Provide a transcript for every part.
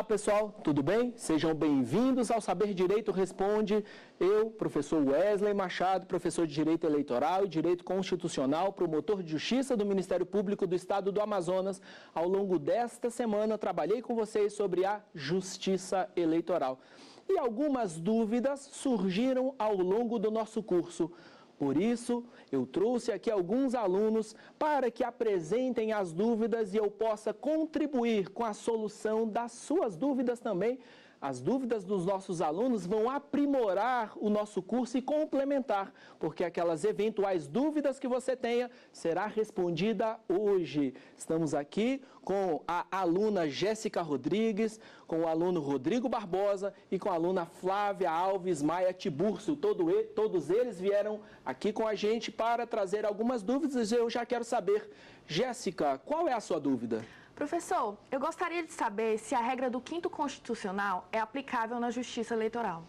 Olá pessoal, tudo bem? Sejam bem-vindos ao Saber Direito Responde. Eu, professor Wesley Machado, professor de Direito Eleitoral e Direito Constitucional, promotor de Justiça do Ministério Público do Estado do Amazonas. Ao longo desta semana, trabalhei com vocês sobre a Justiça Eleitoral. E algumas dúvidas surgiram ao longo do nosso curso. Por isso, eu trouxe aqui alguns alunos para que apresentem as dúvidas e eu possa contribuir com a solução das suas dúvidas também. As dúvidas dos nossos alunos vão aprimorar o nosso curso e complementar, porque aquelas eventuais dúvidas que você tenha será respondida hoje. Estamos aqui com a aluna Jéssica Rodrigues, com o aluno Rodrigo Barbosa e com a aluna Flávia Alves Maia Tiburcio. Todos eles vieram aqui com a gente para trazer algumas dúvidas e eu já quero saber, Jéssica, qual é a sua dúvida? Professor, eu gostaria de saber se a regra do 5º Constitucional é aplicável na Justiça Eleitoral.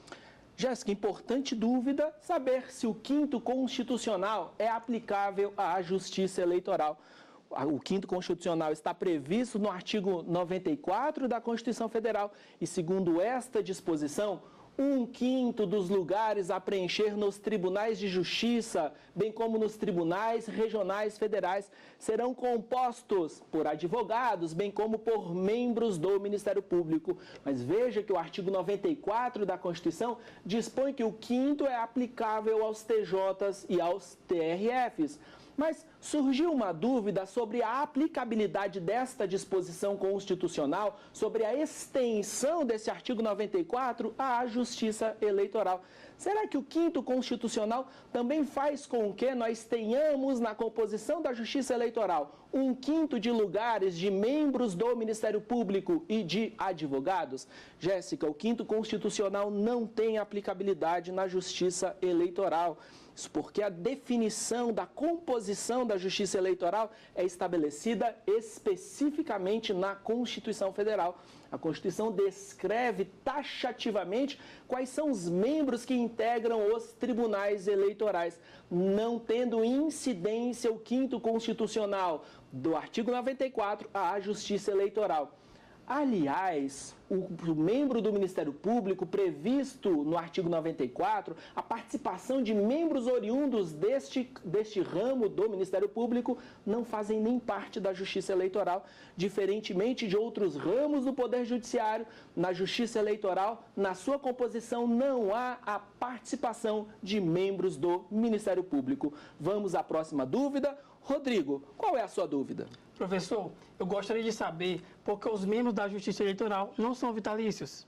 Jéssica, importante dúvida, saber se o 5º Constitucional é aplicável à Justiça Eleitoral. O 5º Constitucional está previsto no artigo 94 da Constituição Federal e, segundo esta disposição, 1/5 dos lugares a preencher nos tribunais de justiça, bem como nos tribunais regionais federais, serão compostos por advogados, bem como por membros do Ministério Público. Mas veja que o artigo 94 da Constituição dispõe que o 5º é aplicável aos TJs e aos TRFs. Mas surgiu uma dúvida sobre a aplicabilidade desta disposição constitucional, sobre a extensão desse artigo 94 à Justiça Eleitoral. Será que o 5º Constitucional também faz com que nós tenhamos na composição da Justiça Eleitoral 1/5 de lugares de membros do Ministério Público e de advogados? Jéssica, o 5º Constitucional não tem aplicabilidade na Justiça Eleitoral. Isso porque a definição da composição da Justiça Eleitoral é estabelecida especificamente na Constituição Federal. A Constituição descreve taxativamente quais são os membros que integram os tribunais eleitorais, não tendo incidência o 5º Constitucional do artigo 94 à Justiça Eleitoral. Aliás, o membro do Ministério Público, previsto no artigo 94, a participação de membros oriundos deste ramo do Ministério Público não fazem nem parte da Justiça Eleitoral, diferentemente de outros ramos do Poder Judiciário. Na Justiça Eleitoral, na sua composição, não há a participação de membros do Ministério Público. Vamos à próxima dúvida. Rodrigo, qual é a sua dúvida? Professor, eu gostaria de saber por que os membros da Justiça Eleitoral não são vitalícios.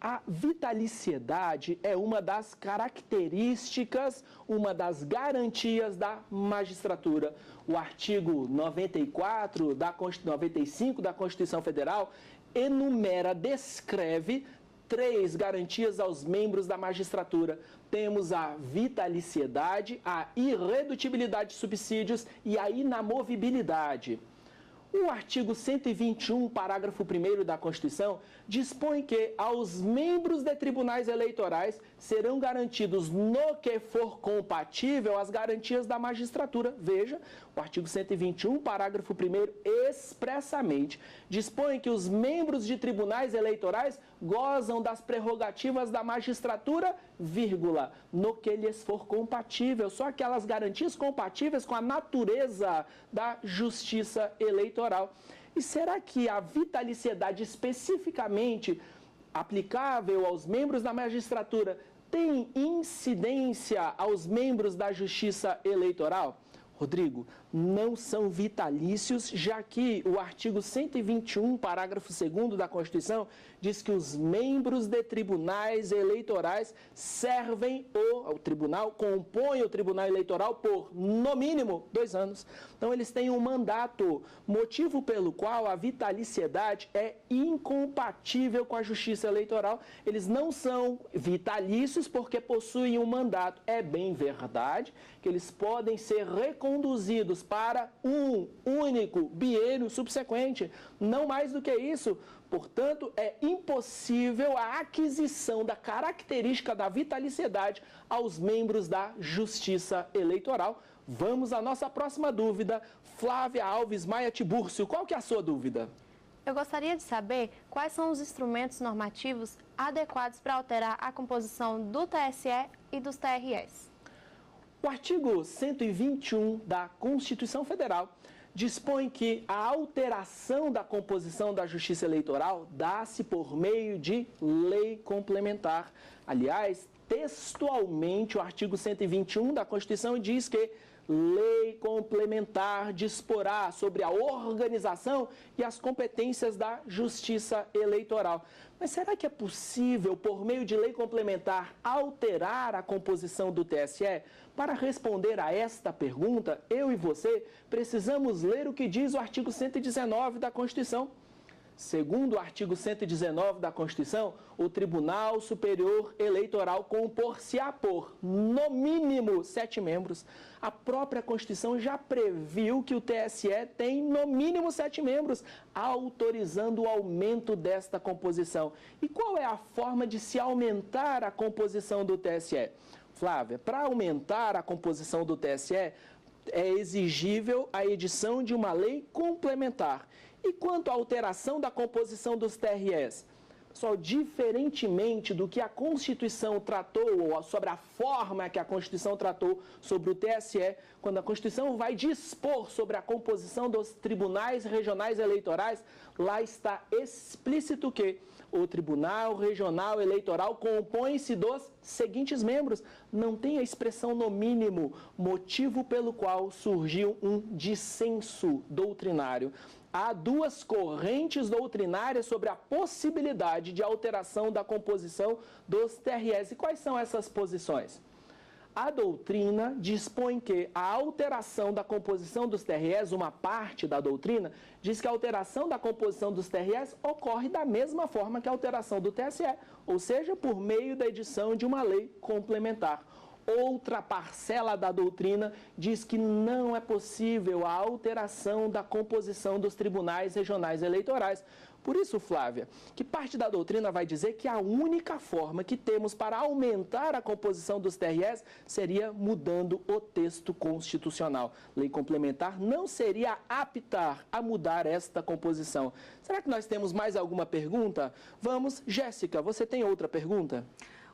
A vitaliciedade é uma das características, uma das garantias da magistratura. O artigo 95 da Constituição Federal descreve 3 garantias aos membros da magistratura. Temos a vitaliciedade, a irredutibilidade de subsídios e a inamovibilidade. O artigo 121, parágrafo 1º da Constituição, dispõe que aos membros de tribunais eleitorais serão garantidos, no que for compatível, as garantias da magistratura. Veja, o artigo 121, parágrafo 1º, expressamente dispõe que os membros de tribunais eleitorais gozam das prerrogativas da magistratura, vírgula, no que lhes for compatível. Só aquelas garantias compatíveis com a natureza da justiça eleitoral. E será que a vitaliciedade especificamente aplicável aos membros da magistratura tem incidência aos membros da justiça eleitoral? Rodrigo, não são vitalícios, já que o artigo 121, parágrafo 2º da Constituição, diz que os membros de tribunais eleitorais compõem o tribunal eleitoral por, no mínimo, 2 anos. Então, eles têm um mandato, motivo pelo qual a vitaliciedade é incompatível com a justiça eleitoral. Eles não são vitalícios porque possuem um mandato. É bem verdade que eles podem ser reconduzidos para um único biênio subsequente, não mais do que isso. Portanto, é impossível a aquisição da característica da vitaliciedade aos membros da Justiça Eleitoral. Vamos à nossa próxima dúvida. Flávia Alves Maia Tiburcio, qual que é a sua dúvida? Eu gostaria de saber quais são os instrumentos normativos adequados para alterar a composição do TSE e dos TRS. O artigo 121 da Constituição Federal dispõe que a alteração da composição da Justiça Eleitoral dá-se por meio de lei complementar. Aliás, textualmente, o artigo 121 da Constituição diz que lei complementar disporá sobre a organização e as competências da Justiça Eleitoral. Mas será que é possível, por meio de lei complementar, alterar a composição do TSE? Para responder a esta pergunta, eu e você precisamos ler o que diz o artigo 119 da Constituição. Segundo o artigo 119 da Constituição, o Tribunal Superior Eleitoral compor-se-á por, no mínimo, 7 membros. A própria Constituição já previu que o TSE tem, no mínimo, 7 membros, autorizando o aumento desta composição. E qual é a forma de se aumentar a composição do TSE? Flávia, para aumentar a composição do TSE, é exigível a edição de uma lei complementar. E quanto à alteração da composição dos TRS? Pessoal, diferentemente do que a Constituição tratou, ou sobre a forma que a Constituição tratou sobre o TSE, quando a Constituição vai dispor sobre a composição dos tribunais regionais eleitorais, lá está explícito que o Tribunal Regional Eleitoral compõe-se dos seguintes membros. Não tem a expressão no mínimo, motivo pelo qual surgiu um dissenso doutrinário. Há 2 correntes doutrinárias sobre a possibilidade de alteração da composição dos TRS. E quais são essas posições? A doutrina dispõe que a alteração da composição dos TRS, uma parte da doutrina, diz que a alteração da composição dos TRS ocorre da mesma forma que a alteração do TSE, ou seja, por meio da edição de uma lei complementar. Outra parcela da doutrina diz que não é possível a alteração da composição dos tribunais regionais eleitorais. Por isso, Flávia, que parte da doutrina vai dizer que a única forma que temos para aumentar a composição dos TRS seria mudando o texto constitucional. Lei complementar não seria apta a mudar esta composição. Será que nós temos mais alguma pergunta? Vamos, Jéssica, você tem outra pergunta?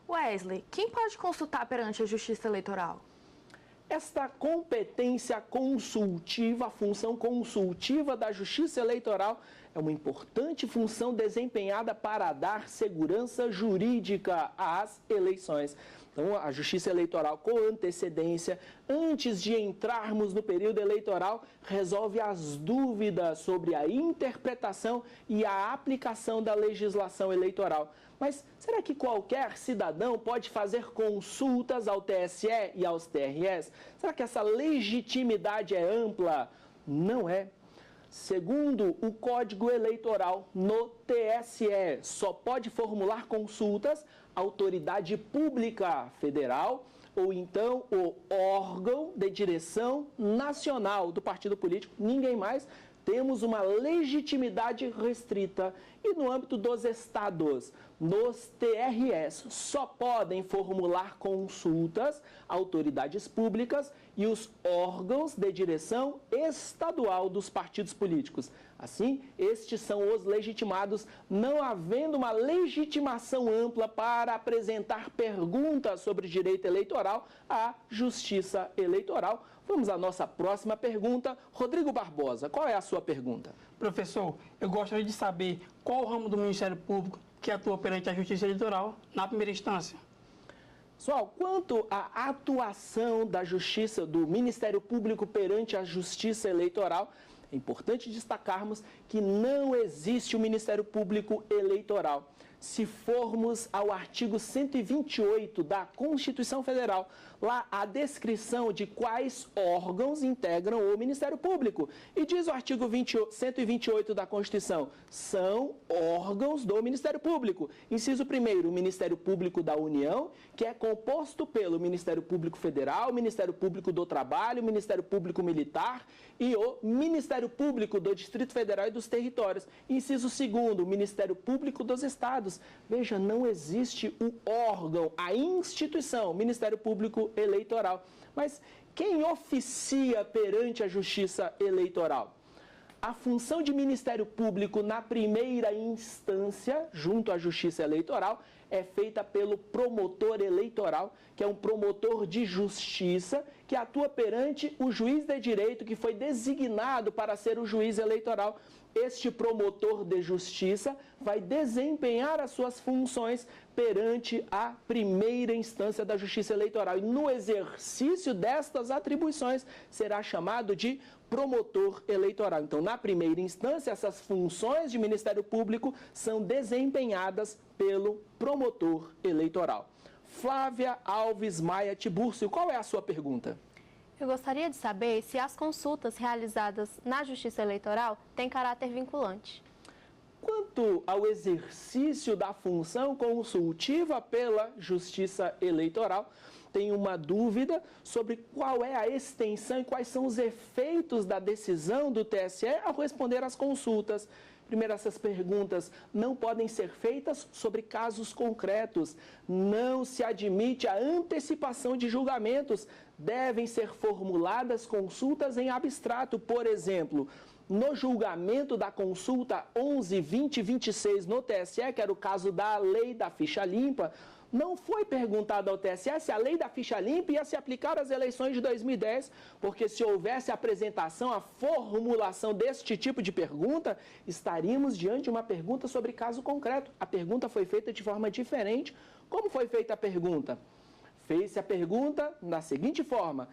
Wesley, quem pode consultar perante a Justiça Eleitoral? Esta competência consultiva, a função consultiva da Justiça Eleitoral é uma importante função desempenhada para dar segurança jurídica às eleições. Então, a Justiça Eleitoral, com antecedência, antes de entrarmos no período eleitoral, resolve as dúvidas sobre a interpretação e a aplicação da legislação eleitoral. Mas será que qualquer cidadão pode fazer consultas ao TSE e aos TRS? Será que essa legitimidade é ampla? Não é. Segundo o Código Eleitoral, no TSE só pode formular consultas a autoridade pública federal ou então o órgão de direção nacional do partido político, ninguém mais. Temos uma legitimidade restrita. E no âmbito dos estados, nos TRS, só podem formular consultas autoridades públicas e os órgãos de direção estadual dos partidos políticos. Assim, estes são os legitimados, não havendo uma legitimação ampla para apresentar perguntas sobre direito eleitoral à Justiça Eleitoral. Vamos à nossa próxima pergunta. Rodrigo Barbosa, qual é a sua pergunta? Professor, eu gostaria de saber qual o ramo do Ministério Público que atua perante a Justiça Eleitoral na primeira instância. Pessoal, quanto à atuação da Justiça, do Ministério Público perante a Justiça Eleitoral, é importante destacarmos que não existe o Ministério Público Eleitoral. Se formos ao artigo 128 da Constituição Federal, lá a descrição de quais órgãos integram o Ministério Público. E diz o artigo 128 da Constituição, são órgãos do Ministério Público. Inciso 1º, o Ministério Público da União, que é composto pelo Ministério Público Federal, o Ministério Público do Trabalho, o Ministério Público Militar e o Ministério Público do Distrito Federal e dos Territórios. Inciso 2º, o Ministério Público dos Estados. Veja, não existe o órgão, a instituição, Ministério Público Eleitoral. Mas quem oficia perante a Justiça Eleitoral? a função de Ministério Público na primeira instância, junto à Justiça Eleitoral, é feita pelo promotor eleitoral, que é um promotor de justiça, que atua perante o juiz de direito, que foi designado para ser o juiz eleitoral. Este promotor de justiça vai desempenhar as suas funções perante a primeira instância da Justiça Eleitoral. E no exercício destas atribuições, será chamado de promotor eleitoral. Então, na primeira instância, essas funções de Ministério Público são desempenhadas pelo promotor eleitoral. Flávia Alves Maia Tibúrcio, qual é a sua pergunta? Eu gostaria de saber se as consultas realizadas na Justiça Eleitoral têm caráter vinculante. Quanto ao exercício da função consultiva pela Justiça Eleitoral, tenho uma dúvida sobre qual é a extensão e quais são os efeitos da decisão do TSE ao responder às consultas. Primeiro, essas perguntas não podem ser feitas sobre casos concretos. Não se admite a antecipação de julgamentos. Devem ser formuladas consultas em abstrato. Por exemplo, no julgamento da consulta 11.20.26 no TSE, que era o caso da lei da ficha limpa, não foi perguntado ao TSE se a lei da ficha limpa ia se aplicar às eleições de 2010, porque se houvesse apresentação, a formulação deste tipo de pergunta, estaríamos diante de uma pergunta sobre caso concreto. A pergunta foi feita de forma diferente. Como foi feita a pergunta? Fez-se a pergunta da seguinte forma: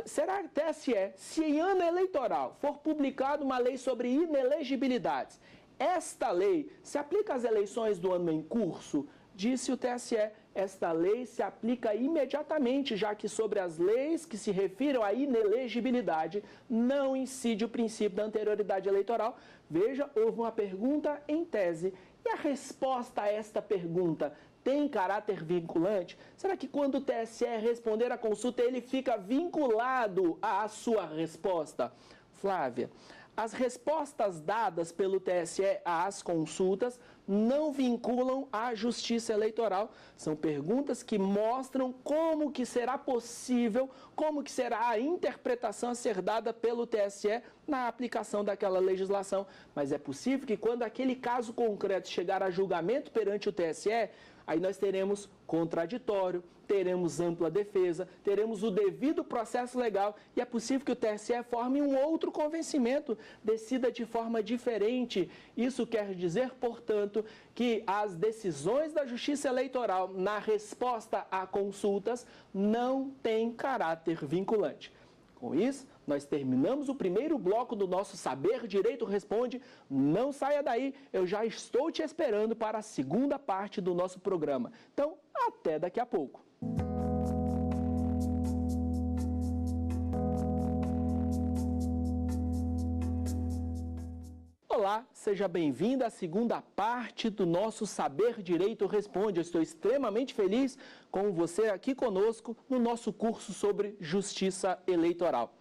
será que TSE, se em ano eleitoral for publicada uma lei sobre inelegibilidades, esta lei se aplica às eleições do ano em curso? Disse o TSE, esta lei se aplica imediatamente, já que sobre as leis que se refiram à inelegibilidade não incide o princípio da anterioridade eleitoral. Veja, houve uma pergunta em tese. E a resposta a esta pergunta tem caráter vinculante? Será que quando o TSE responder à consulta, ele fica vinculado à sua resposta? Flávia, as respostas dadas pelo TSE às consultas não vinculam à Justiça Eleitoral. São perguntas que mostram como que será possível, como que será a interpretação a ser dada pelo TSE na aplicação daquela legislação. Mas é possível que quando aquele caso concreto chegar a julgamento perante o TSE, aí nós teremos contraditório, teremos ampla defesa, teremos o devido processo legal e é possível que o TSE forme um outro convencimento, decida de forma diferente. Isso quer dizer, portanto, que as decisões da Justiça Eleitoral na resposta a consultas não têm caráter vinculante. Com isso, nós terminamos o primeiro bloco do nosso Saber Direito Responde. Não saia daí, eu já estou te esperando para a segunda parte do nosso programa. Então, até daqui a pouco. Olá, seja bem-vindo à segunda parte do nosso Saber Direito Responde. Eu estou extremamente feliz com você aqui conosco no nosso curso sobre Justiça Eleitoral.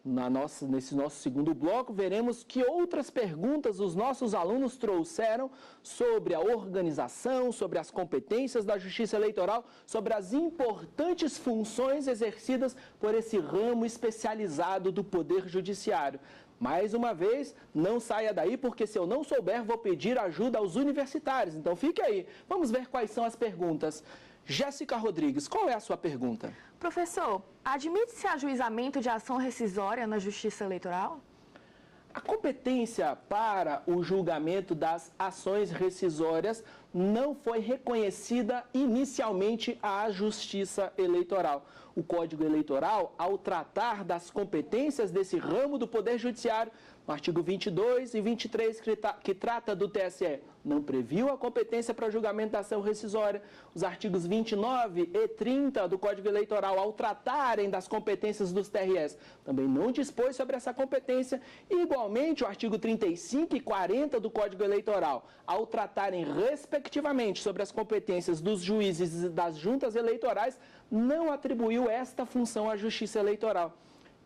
Nesse nosso segundo bloco, veremos que outras perguntas os nossos alunos trouxeram sobre a organização, sobre as competências da Justiça Eleitoral, sobre as importantes funções exercidas por esse ramo especializado do Poder Judiciário. Mais uma vez, não saia daí, porque se eu não souber, vou pedir ajuda aos universitários. Então fique aí. Vamos ver quais são as perguntas. Jéssica Rodrigues, qual é a sua pergunta? Professor, admite-se ajuizamento de ação rescisória na Justiça Eleitoral? A competência para o julgamento das ações rescisórias não foi reconhecida inicialmente à Justiça Eleitoral. O Código Eleitoral, ao tratar das competências desse ramo do Poder Judiciário, no artigo 22 e 23, que trata do TSE, não previu a competência para julgamento da ação rescisória. Os artigos 29 e 30 do Código Eleitoral, ao tratarem das competências dos TRS, também não dispôs sobre essa competência. E, igualmente, o artigo 35 e 40 do Código Eleitoral, ao tratarem, respectivamente, sobre as competências dos juízes e das juntas eleitorais, não atribuiu esta função à Justiça Eleitoral.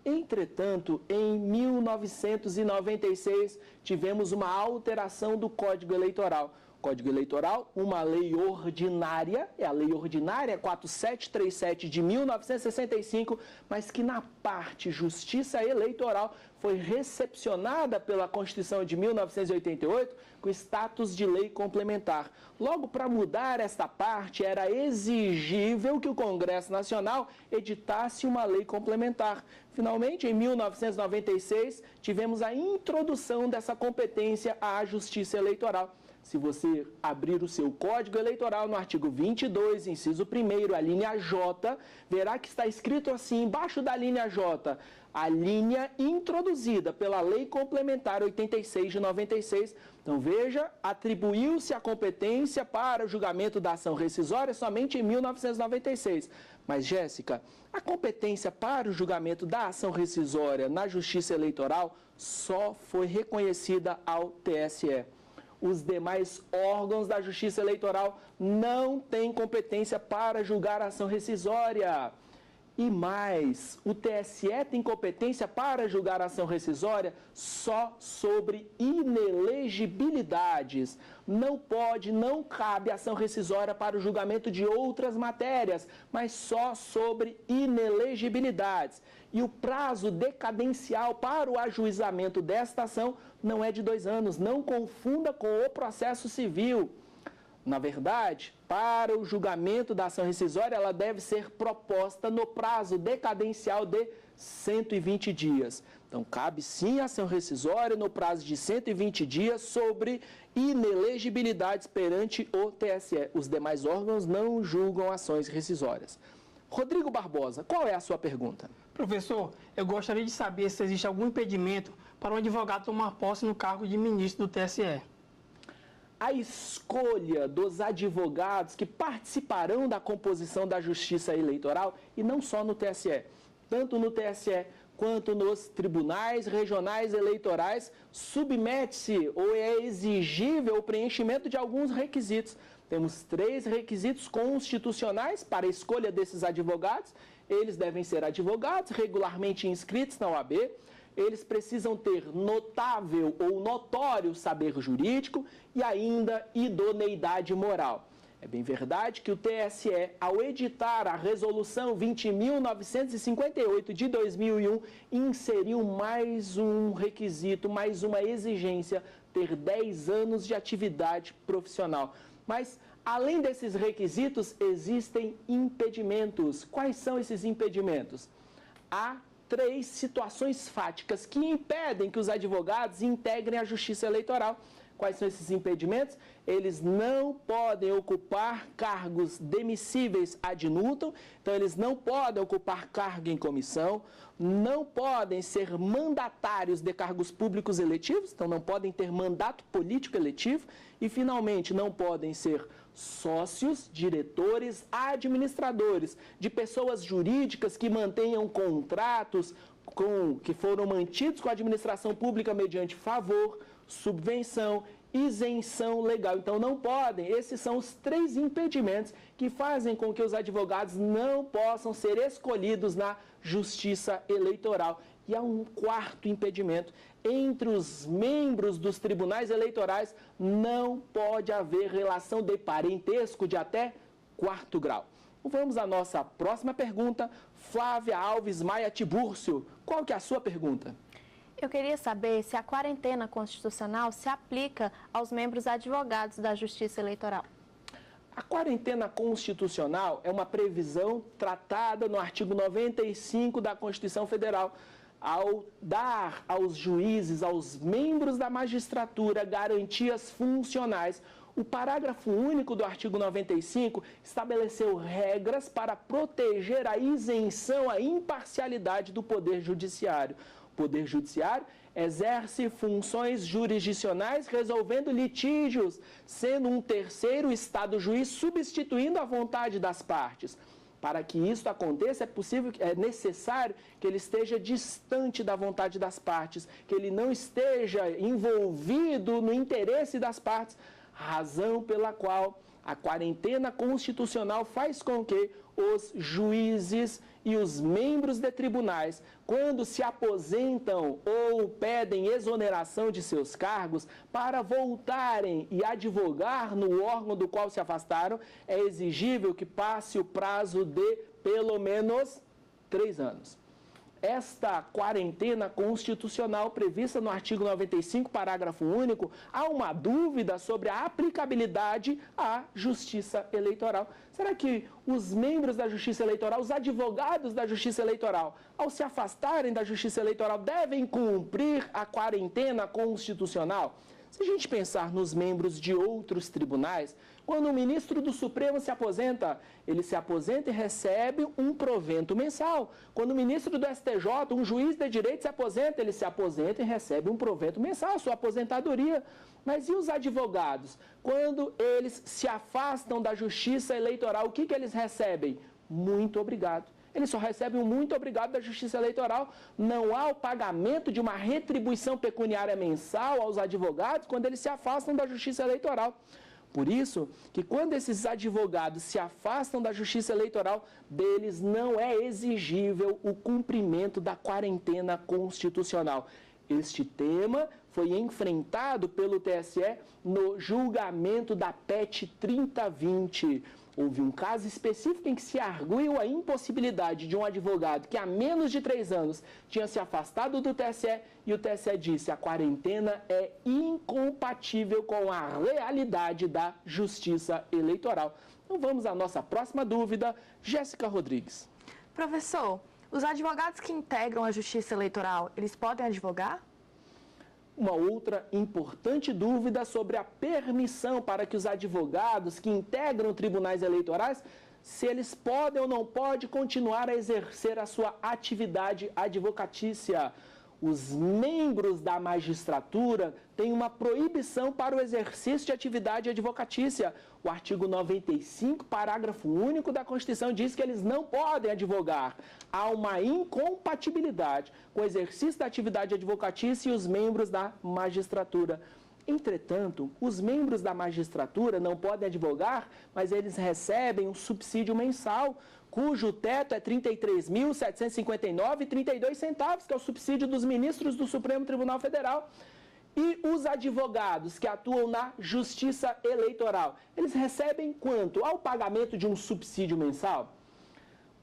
Entretanto, em 1996, tivemos uma alteração do Código Eleitoral. Código Eleitoral, uma lei ordinária, é a Lei Ordinária 4737 de 1965, mas que na parte Justiça Eleitoral foi recepcionada pela Constituição de 1988 com status de lei complementar. Logo, para mudar esta parte, era exigível que o Congresso Nacional editasse uma lei complementar. Finalmente, em 1996, tivemos a introdução dessa competência à Justiça Eleitoral. Se você abrir o seu Código Eleitoral no artigo 22, inciso 1º, a linha J, verá que está escrito assim, embaixo da linha J, a linha introduzida pela Lei Complementar 86 de 96. Então, veja, atribuiu-se a competência para o julgamento da ação rescisória somente em 1996. Mas, Jéssica, a competência para o julgamento da ação rescisória na Justiça Eleitoral só foi reconhecida ao TSE. Os demais órgãos da Justiça Eleitoral não têm competência para julgar a ação rescisória. E mais, o TSE tem competência para julgar a ação rescisória só sobre inelegibilidades. Não cabe ação rescisória para o julgamento de outras matérias, mas só sobre inelegibilidades. E o prazo decadencial para o ajuizamento desta ação não é de 2 anos, não confunda com o processo civil. Na verdade, para o julgamento da ação rescisória, ela deve ser proposta no prazo decadencial de 120 dias. Então, cabe sim a ação rescisória no prazo de 120 dias sobre inelegibilidades perante o TSE. Os demais órgãos não julgam ações rescisórias. Rodrigo Barbosa, qual é a sua pergunta? Professor, eu gostaria de saber se existe algum impedimento para um advogado tomar posse no cargo de ministro do TSE. A escolha dos advogados que participarão da composição da Justiça Eleitoral, e não só no TSE, tanto no TSE quanto nos tribunais regionais eleitorais, submete-se ou é exigível o preenchimento de alguns requisitos. Temos 3 requisitos constitucionais para a escolha desses advogados. Eles devem ser advogados regularmente inscritos na OAB. Eles precisam ter notável ou notório saber jurídico e ainda idoneidade moral. É bem verdade que o TSE, ao editar a Resolução 20.958 de 2001, inseriu mais um requisito, mais uma exigência, ter 10 anos de atividade profissional. Mas, além desses requisitos, existem impedimentos. Quais são esses impedimentos? Há 3 situações fáticas que impedem que os advogados integrem a Justiça Eleitoral. Quais são esses impedimentos? Eles não podem ocupar cargos demissíveis ad nutum, então eles não podem ocupar cargo em comissão, não podem ser mandatários de cargos públicos eletivos, então não podem ter mandato político eletivo, e finalmente não podem ser sócios, diretores, administradores de pessoas jurídicas que mantenham contratos que foram mantidos com a administração pública mediante favor, subvenção, isenção legal. Então não podem, esses são os 3 impedimentos que fazem com que os advogados não possam ser escolhidos na Justiça Eleitoral. E há um 4º impedimento. Entre os membros dos tribunais eleitorais não pode haver relação de parentesco de até 4º grau. Vamos à nossa próxima pergunta. Flávia Alves Maia Tibúrcio, qual que é a sua pergunta? Eu queria saber se a quarentena constitucional se aplica aos membros advogados da Justiça Eleitoral. A quarentena constitucional é uma previsão tratada no artigo 95 da Constituição Federal, ao dar aos juízes, aos membros da magistratura, garantias funcionais. O parágrafo único do artigo 95 estabeleceu regras para proteger a isenção, a imparcialidade do Poder Judiciário. O Poder Judiciário exerce funções jurisdicionais resolvendo litígios, sendo um terceiro Estado juiz substituindo a vontade das partes. Para que isso aconteça, é necessário que ele esteja distante da vontade das partes, que ele não esteja envolvido no interesse das partes, razão pela qual A quarentena constitucional faz com que os juízes e os membros de tribunais, quando se aposentam ou pedem exoneração de seus cargos, para voltarem e advogar no órgão do qual se afastaram, é exigível que passe o prazo de pelo menos 3 anos. Esta quarentena constitucional prevista no artigo 95, parágrafo único, há uma dúvida sobre a aplicabilidade à Justiça Eleitoral. Será que os membros da Justiça Eleitoral, os advogados da Justiça Eleitoral, ao se afastarem da Justiça Eleitoral, devem cumprir a quarentena constitucional? Se a gente pensar nos membros de outros tribunais, quando o ministro do Supremo se aposenta, ele se aposenta e recebe um provento mensal. Quando o ministro do STJ, um juiz de direito, se aposenta, ele se aposenta e recebe um provento mensal, sua aposentadoria. Mas e os advogados? Quando eles se afastam da Justiça Eleitoral, o que eles recebem? Muito obrigado. Eles só recebem um muito obrigado da Justiça Eleitoral. Não há o pagamento de uma retribuição pecuniária mensal aos advogados quando eles se afastam da Justiça Eleitoral. Por isso que quando esses advogados se afastam da Justiça Eleitoral, deles não é exigível o cumprimento da quarentena constitucional. Este tema foi enfrentado pelo TSE no julgamento da PEC 3020. Houve um caso específico em que se arguiu a impossibilidade de um advogado que há menos de 3 anos tinha se afastado do TSE e o TSE disse que a quarentena é incompatível com a realidade da Justiça Eleitoral. Então vamos à nossa próxima dúvida, Jéssica Rodrigues. Professor, os advogados que integram a Justiça Eleitoral, eles podem advogar? Uma outra importante dúvida sobre a permissão para que os advogados que integram tribunais eleitorais, se eles podem ou não podem continuar a exercer a sua atividade advocatícia. Os membros da magistratura têm uma proibição para o exercício de atividade advocatícia. O artigo 95, parágrafo único da Constituição diz que eles não podem advogar. Há uma incompatibilidade com o exercício da atividade advocatícia e os membros da magistratura. Entretanto, os membros da magistratura não podem advogar, mas eles recebem um subsídio mensal, cujo teto é R$ 33.759,32, que é o subsídio dos ministros do Supremo Tribunal Federal. E os advogados que atuam na Justiça Eleitoral, eles recebem quanto? Ao pagamento de um subsídio mensal?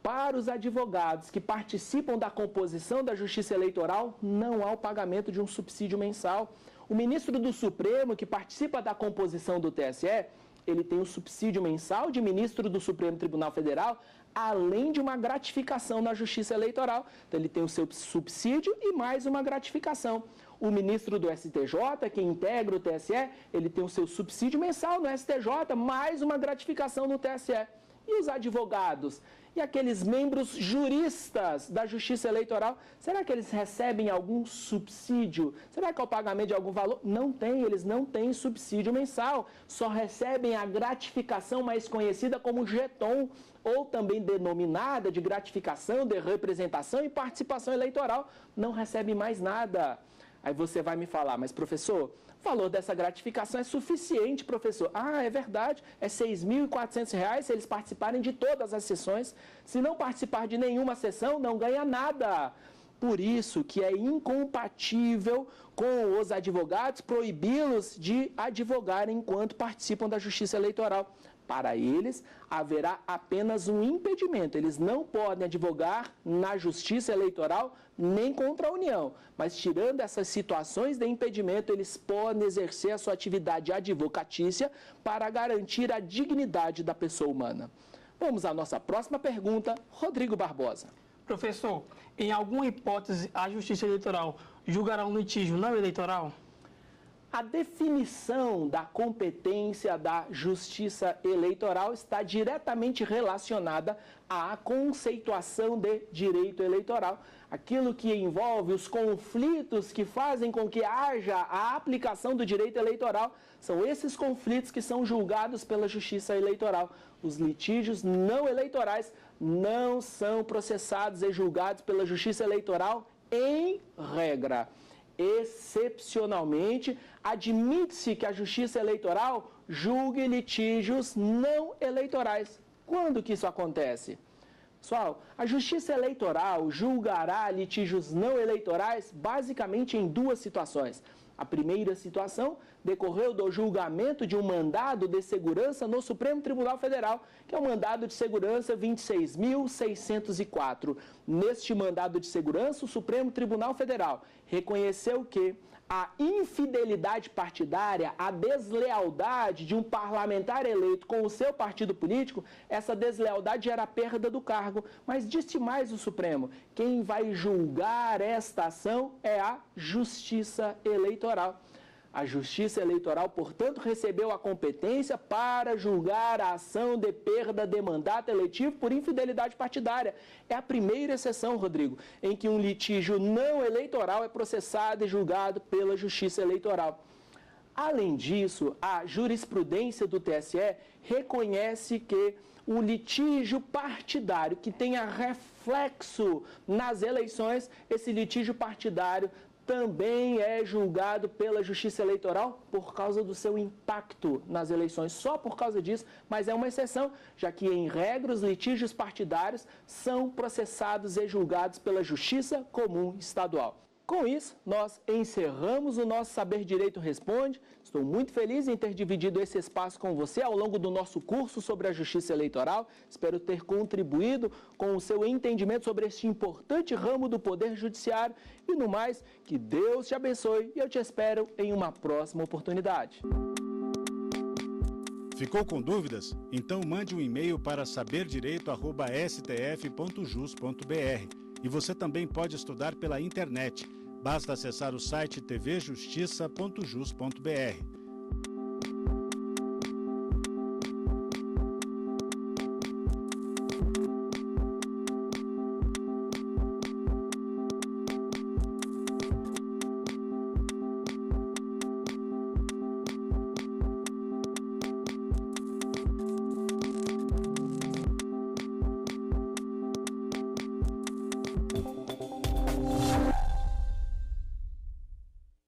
Para os advogados que participam da composição da Justiça Eleitoral, não há o pagamento de um subsídio mensal. O ministro do Supremo, que participa da composição do TSE, ele tem um subsídio mensal de ministro do Supremo Tribunal Federal, além de uma gratificação na Justiça Eleitoral. Então, ele tem o seu subsídio e mais uma gratificação. O ministro do STJ, que integra o TSE, ele tem o seu subsídio mensal no STJ, mais uma gratificação no TSE. E os advogados? E aqueles membros juristas da Justiça Eleitoral, será que eles recebem algum subsídio? Será que é o pagamento de algum valor? Não tem, eles não têm subsídio mensal. Só recebem a gratificação mais conhecida como jeton, ou também denominada de gratificação de representação e participação eleitoral. Não recebem mais nada. Aí você vai me falar, mas professor, o valor dessa gratificação é suficiente, professor. Ah, é verdade, é R$ 6.400 se eles participarem de todas as sessões. Se não participar de nenhuma sessão, não ganha nada. Por isso que é incompatível com os advogados proibi-los de advogarem enquanto participam da Justiça Eleitoral. Para eles, haverá apenas um impedimento. Eles não podem advogar na Justiça Eleitoral nem contra a União. Mas, tirando essas situações de impedimento, eles podem exercer a sua atividade advocatícia para garantir a dignidade da pessoa humana. Vamos à nossa próxima pergunta, Rodrigo Barbosa. Professor, em alguma hipótese, a Justiça Eleitoral julgará um litígio não eleitoral? A definição da competência da Justiça Eleitoral está diretamente relacionada à conceituação de direito eleitoral. Aquilo que envolve os conflitos que fazem com que haja a aplicação do direito eleitoral, são esses conflitos que são julgados pela Justiça Eleitoral. Os litígios não eleitorais não são processados e julgados pela Justiça Eleitoral em regra. Excepcionalmente, admite-se que a Justiça Eleitoral julgue litígios não eleitorais. Quando que isso acontece? Pessoal, a Justiça Eleitoral julgará litígios não eleitorais basicamente em duas situações. A primeira situação decorreu do julgamento de um mandado de segurança no Supremo Tribunal Federal, que é o mandado de segurança 26.604. Neste mandado de segurança, o Supremo Tribunal Federal reconheceu que a infidelidade partidária, a deslealdade de um parlamentar eleito com o seu partido político, essa deslealdade gera a perda do cargo. Mas disse mais o Supremo: quem vai julgar esta ação é a Justiça Eleitoral. A Justiça Eleitoral, portanto, recebeu a competência para julgar a ação de perda de mandato eletivo por infidelidade partidária. É a primeira exceção, Rodrigo, em que um litígio não eleitoral é processado e julgado pela Justiça Eleitoral. Além disso, a jurisprudência do TSE reconhece que o litígio partidário que tenha reflexo nas eleições, esse litígio partidário também é julgado pela Justiça Eleitoral por causa do seu impacto nas eleições, só por causa disso, mas é uma exceção, já que, em regra, os litígios partidários são processados e julgados pela Justiça Comum Estadual. Com isso, nós encerramos o nosso Saber Direito Responde. Estou muito feliz em ter dividido esse espaço com você ao longo do nosso curso sobre a Justiça Eleitoral. Espero ter contribuído com o seu entendimento sobre este importante ramo do Poder Judiciário. E no mais, que Deus te abençoe e eu te espero em uma próxima oportunidade. Ficou com dúvidas? Então mande um e-mail para saberdireito@stf.jus.br. E você também pode estudar pela internet. Basta acessar o site tvjustiça.jus.br.